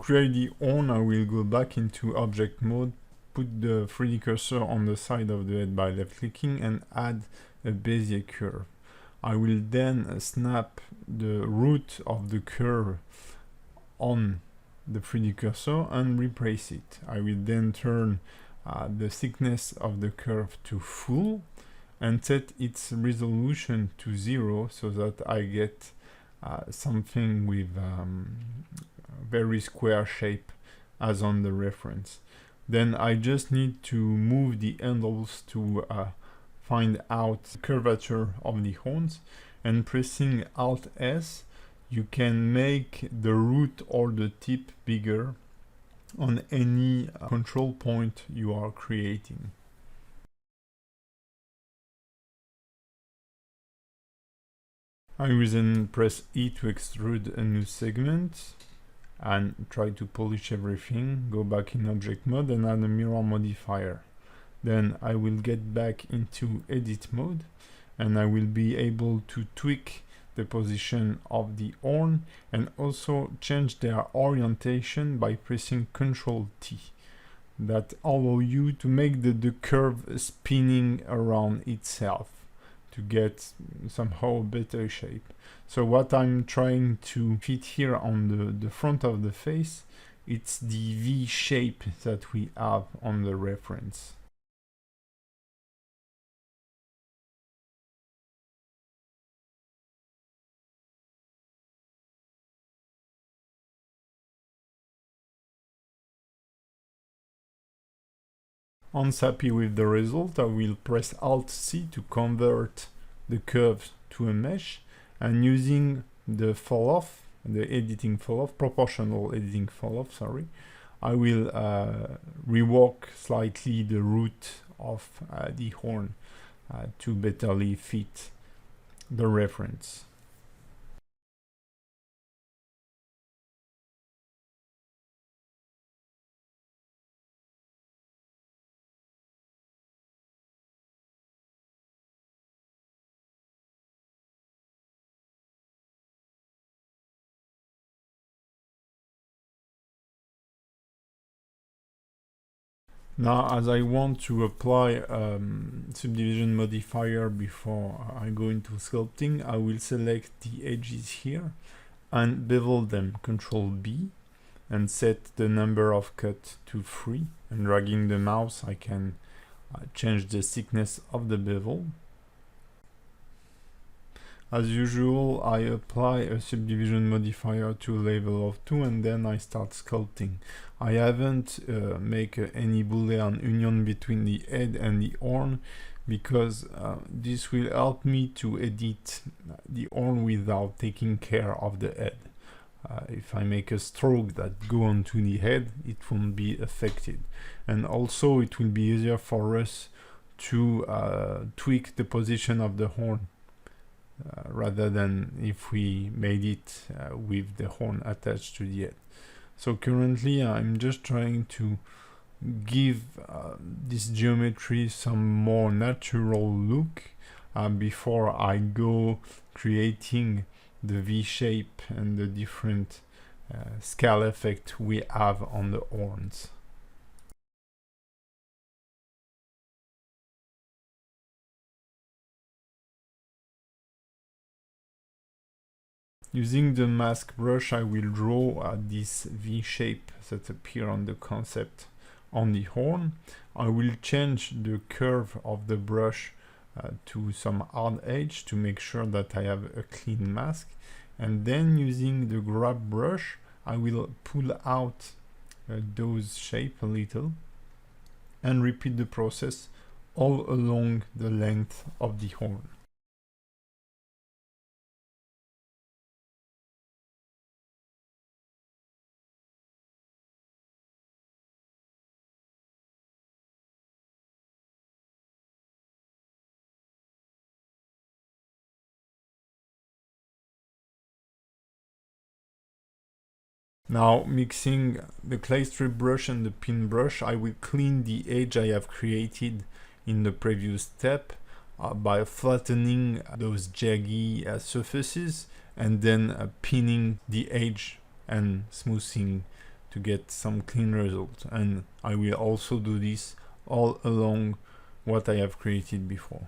create the horn, I will go back into object mode, put the 3D cursor on the side of the head by left clicking, and add a Bezier curve. I will then snap the root of the curve on the 3D cursor and replace it. I will then turn the thickness of the curve to full and set its resolution to 0 so that I get something with very square shape as on the reference. Then I just need to move the handles to find out the curvature of the horns, and pressing Alt S you can make the root or the tip bigger on any control point you are creating. I will then press E to extrude a new segment and try to polish everything, go back in object mode and add a mirror modifier. Then I will get back into edit mode and I will be able to tweak the position of the horn and also change their orientation by pressing Ctrl T. That allows you to make the curve spinning around itself to get somehow a better shape. So what I'm trying to fit here on the front of the face, it's the V shape that we have on the reference. Once happy with the result, I will press Alt C to convert the curve to a mesh, and using the fall off, the editing fall off, proportional editing fall off, sorry, I will rework slightly the root of the horn to betterly fit the reference. Now, as I want to apply subdivision modifier before I go into sculpting, I will select the edges here and bevel them, Ctrl B, and set the number of cut to 3. And dragging the mouse, I can change the thickness of the bevel. As usual, I apply a subdivision modifier to a level of 2 and then I start sculpting. I haven't make any Boolean union between the head and the horn because this will help me to edit the horn without taking care of the head. If I make a stroke that go onto the head, it won't be affected. And also it will be easier for us to tweak the position of the horn. Rather than if we made it with the horn attached to the head. So currently I'm just trying to give this geometry some more natural look before I go creating the V shape and the different scale effect we have on the horns. Using the mask brush, I will draw this V shape that appears on the concept on the horn. I will change the curve of the brush to some hard edge to make sure that I have a clean mask. And then using the grab brush, I will pull out those shapes a little and repeat the process all along the length of the horn. Now, mixing the clay strip brush and the pin brush, I will clean the edge I have created in the previous step by flattening those jaggy surfaces and then pinning the edge and smoothing to get some clean result, and I will also do this all along what I have created before.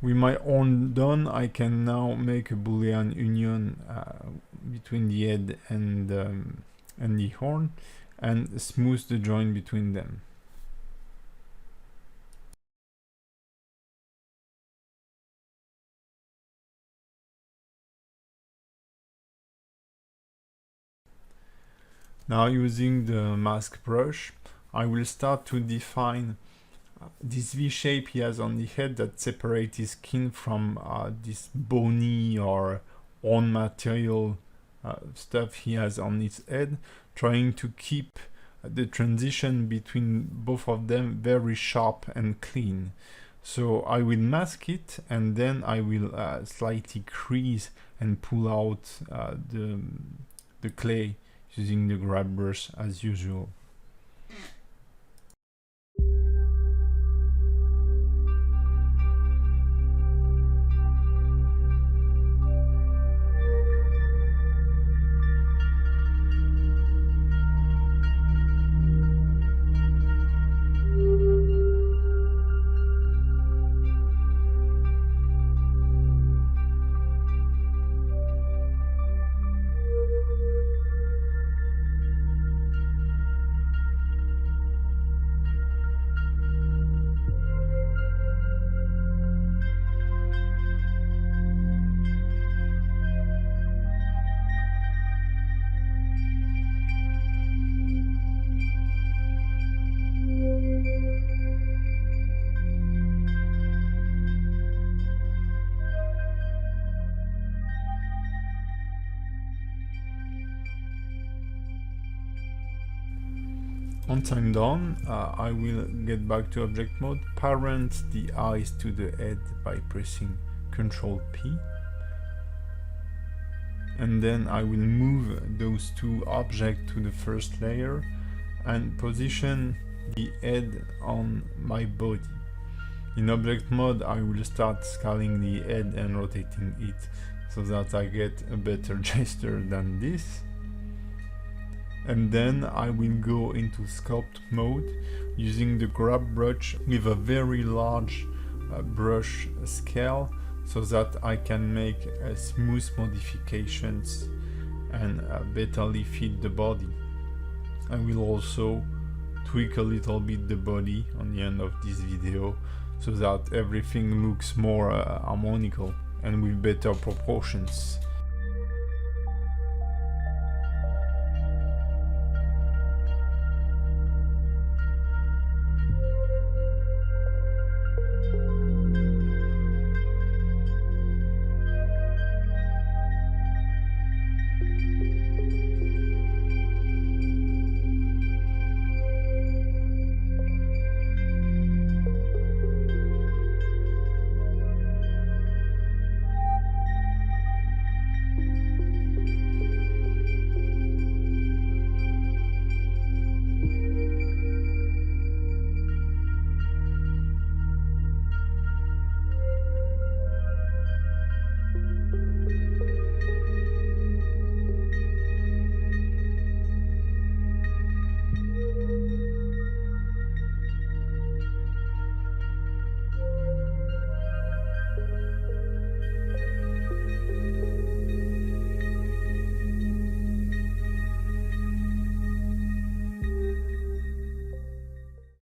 With my horn done, I can now make a Boolean union between the head and the horn, and smooth the joint between them. Now, using the mask brush, I will start to define this V shape he has on the head that separates his skin from this bony or horn material stuff he has on his head, trying to keep the transition between both of them very sharp and clean. So I will mask it, and then I will slightly crease and pull out the clay using the grab brush as usual. Once I'm done, I will get back to object mode, parent the eyes to the head by pressing Ctrl P, and then I will move those two objects to the first layer and position the head on my body. In object mode, I will start scaling the head and rotating it so that I get a better gesture than this. And then I will go into sculpt mode using the grab brush with a very large brush scale, so that I can make smooth modifications and betterly fit the body. I will also tweak a little bit the body on the end of this video, so that everything looks more harmonical and with better proportions.